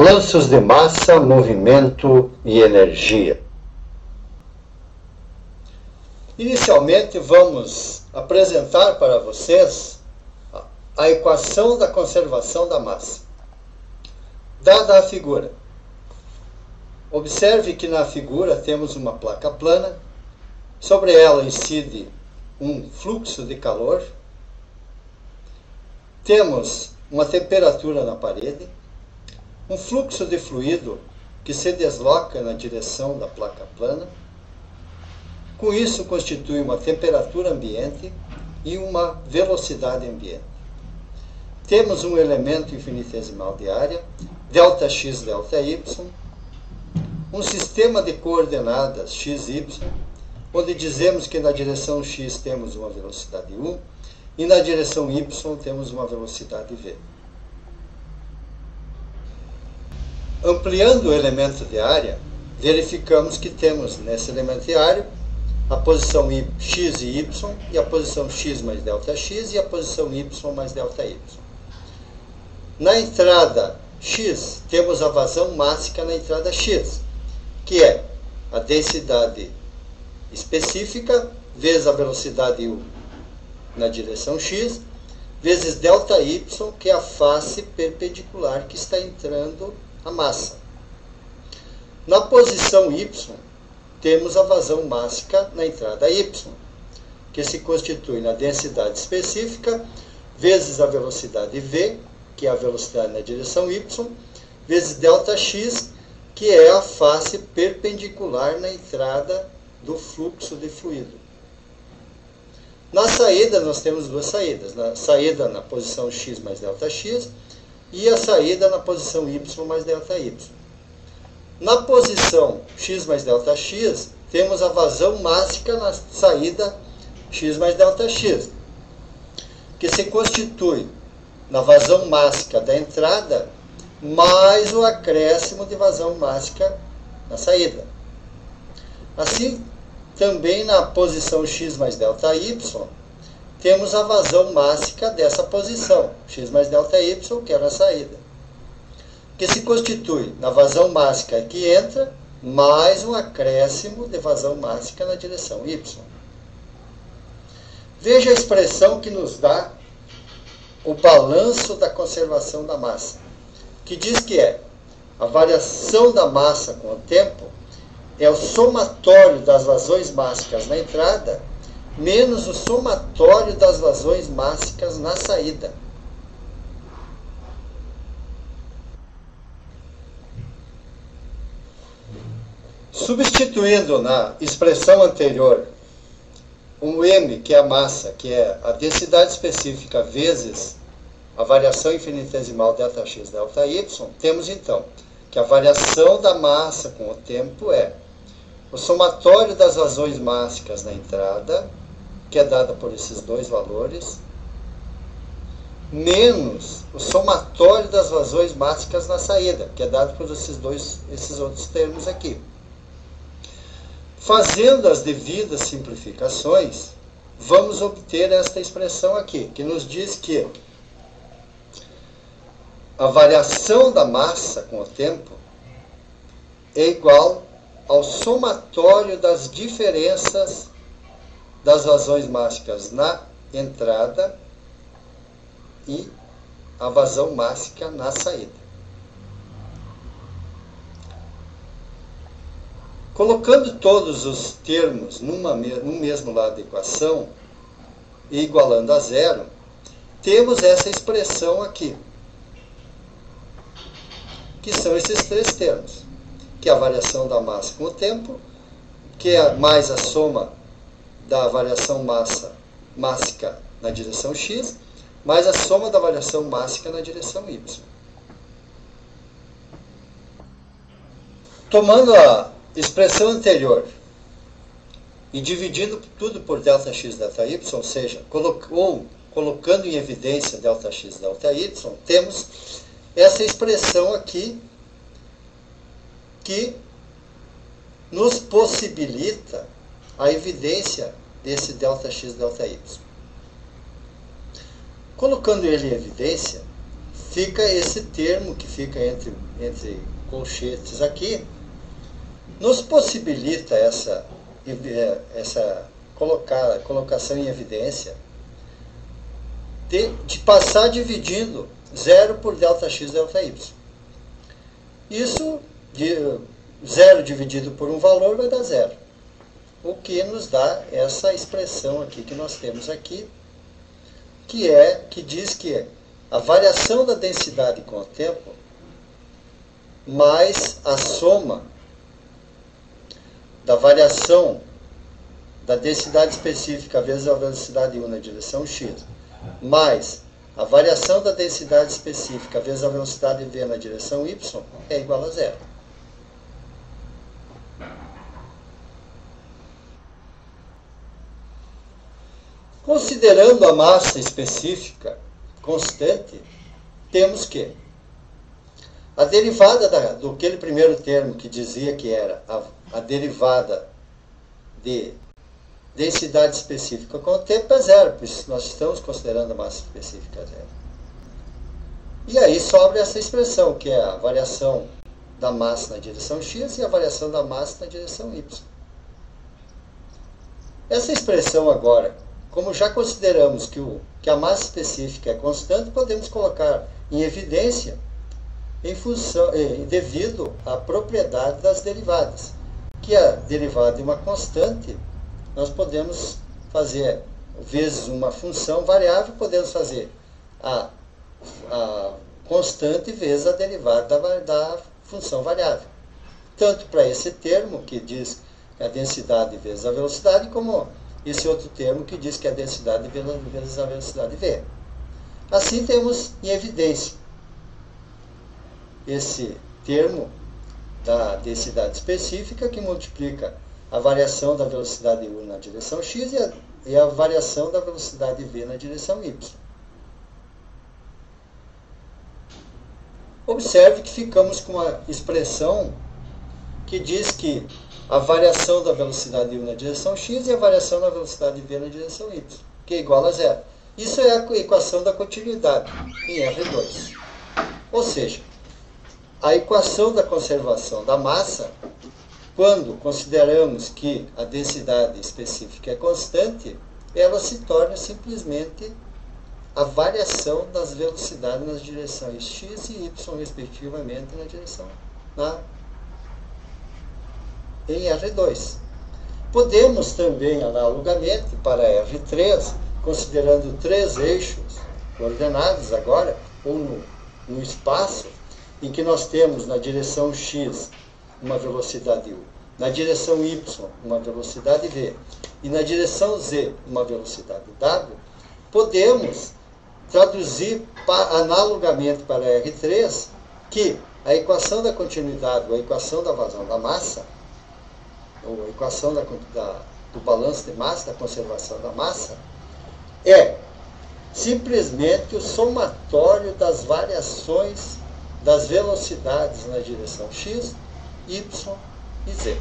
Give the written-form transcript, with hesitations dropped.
Balanços de massa, movimento e energia. Inicialmente vamos apresentar para vocês a equação da conservação da massa. Dada a figura, observe que na figura temos uma placa plana, sobre ela incide um fluxo de calor, temos uma temperatura na parede, um fluxo de fluido que se desloca na direção da placa plana. Com isso, constitui uma temperatura ambiente e uma velocidade ambiente. Temos um elemento infinitesimal de área, ΔX, ΔY, um sistema de coordenadas x, y, onde dizemos que na direção x temos uma velocidade u e na direção y temos uma velocidade v. Ampliando o elemento de área, verificamos que temos nesse elemento de área a posição x e y, e a posição x mais ΔX e a posição y mais ΔY. Na entrada x, temos a vazão mássica na entrada x, que é a densidade específica vezes a velocidade u na direção x, vezes ΔY, que é a face perpendicular que está entrando a massa. Na posição y, temos a vazão mássica na entrada y, que se constitui na densidade específica vezes a velocidade v, que é a velocidade na direção y, vezes ΔX, que é a face perpendicular na entrada do fluxo de fluido. Na saída, nós temos duas saídas. Na saída na posição x mais ΔX e a saída na posição y mais ΔY. Na posição x mais ΔX, temos a vazão mássica na saída x mais ΔX, que se constitui na vazão mássica da entrada mais o acréscimo de vazão mássica na saída. Assim, também na posição x mais ΔY, temos a vazão mássica dessa posição, x mais ΔY, que é na saída, que se constitui na vazão mássica que entra, mais um acréscimo de vazão mássica na direção y. Veja a expressão que nos dá o balanço da conservação da massa, que diz que é a variação da massa com o tempo é o somatório das vazões mássicas na entrada menos o somatório das vazões mássicas na saída. Substituindo na expressão anterior o m, que é a massa, que é a densidade específica vezes a variação infinitesimal ΔX, ΔY, temos então que a variação da massa com o tempo é o somatório das vazões mássicas na entrada, que é dada por esses dois valores, menos o somatório das vazões mássicas na saída, que é dado por esses outros termos aqui. Fazendo as devidas simplificações, vamos obter esta expressão aqui, que nos diz que a variação da massa com o tempo é igual ao somatório das diferenças das vazões mássicas na entrada e a vazão mássica na saída. Colocando todos os termos no mesmo lado da equação e igualando a zero, temos essa expressão aqui, que são esses três termos, que é a variação da massa com o tempo, que é mais a soma da variação mássica na direção x, mais a soma da variação mássica na direção y. Tomando a expressão anterior e dividindo tudo por ΔX, ΔY, ou seja, colocando em evidência ΔX, ΔY, temos essa expressão aqui que nos possibilita a evidência desse ΔX, ΔY. Colocando ele em evidência, fica esse termo que fica entre colchetes aqui, nos possibilita essa colocação em evidência de passar dividindo 0 por ΔX ΔY. Isso, 0 dividido por um valor vai dar 0. O que nos dá essa expressão aqui que nós temos aqui, que diz que a variação da densidade com o tempo mais a soma da variação da densidade específica vezes a velocidade U na direção x, mais a variação da densidade específica vezes a velocidade v na direção y é igual a 0. Considerando a massa específica constante, temos que a derivada daquele primeiro termo que dizia que era a derivada de densidade específica com o tempo é 0, pois nós estamos considerando a massa específica 0. E aí sobra essa expressão, que é a variação da massa na direção x e a variação da massa na direção y. Essa expressão agora, como já consideramos que a massa específica é constante, podemos colocar em evidência devido à propriedade das derivadas. Que a derivada de uma constante, nós podemos fazer vezes uma função variável, podemos fazer a constante vezes a derivada da função variável. Tanto para esse termo, que diz a densidade vezes a velocidade, como esse outro termo que diz que a densidade vezes a velocidade v. Assim temos em evidência esse termo da densidade específica que multiplica a variação da velocidade U na direção x e a variação da velocidade v na direção y. Observe que ficamos com uma expressão que diz que a variação da velocidade U na direção x e a variação da velocidade v na direção y, que é igual a 0. Isso é a equação da continuidade em R2. Ou seja, a equação da conservação da massa, quando consideramos que a densidade específica é constante, ela se torna simplesmente a variação das velocidades nas direções x e y, respectivamente, em R2. Podemos também, analogamente, para R3, considerando 3 eixos coordenados agora, ou no espaço, em que nós temos na direção x uma velocidade u, na direção y uma velocidade v e na direção z uma velocidade w, podemos traduzir analogamente para R3 que a equação da continuidade ou a equação da vazão da massa, ou a equação do balanço de massa, da conservação da massa, é simplesmente o somatório das variações das velocidades na direção x, y e z.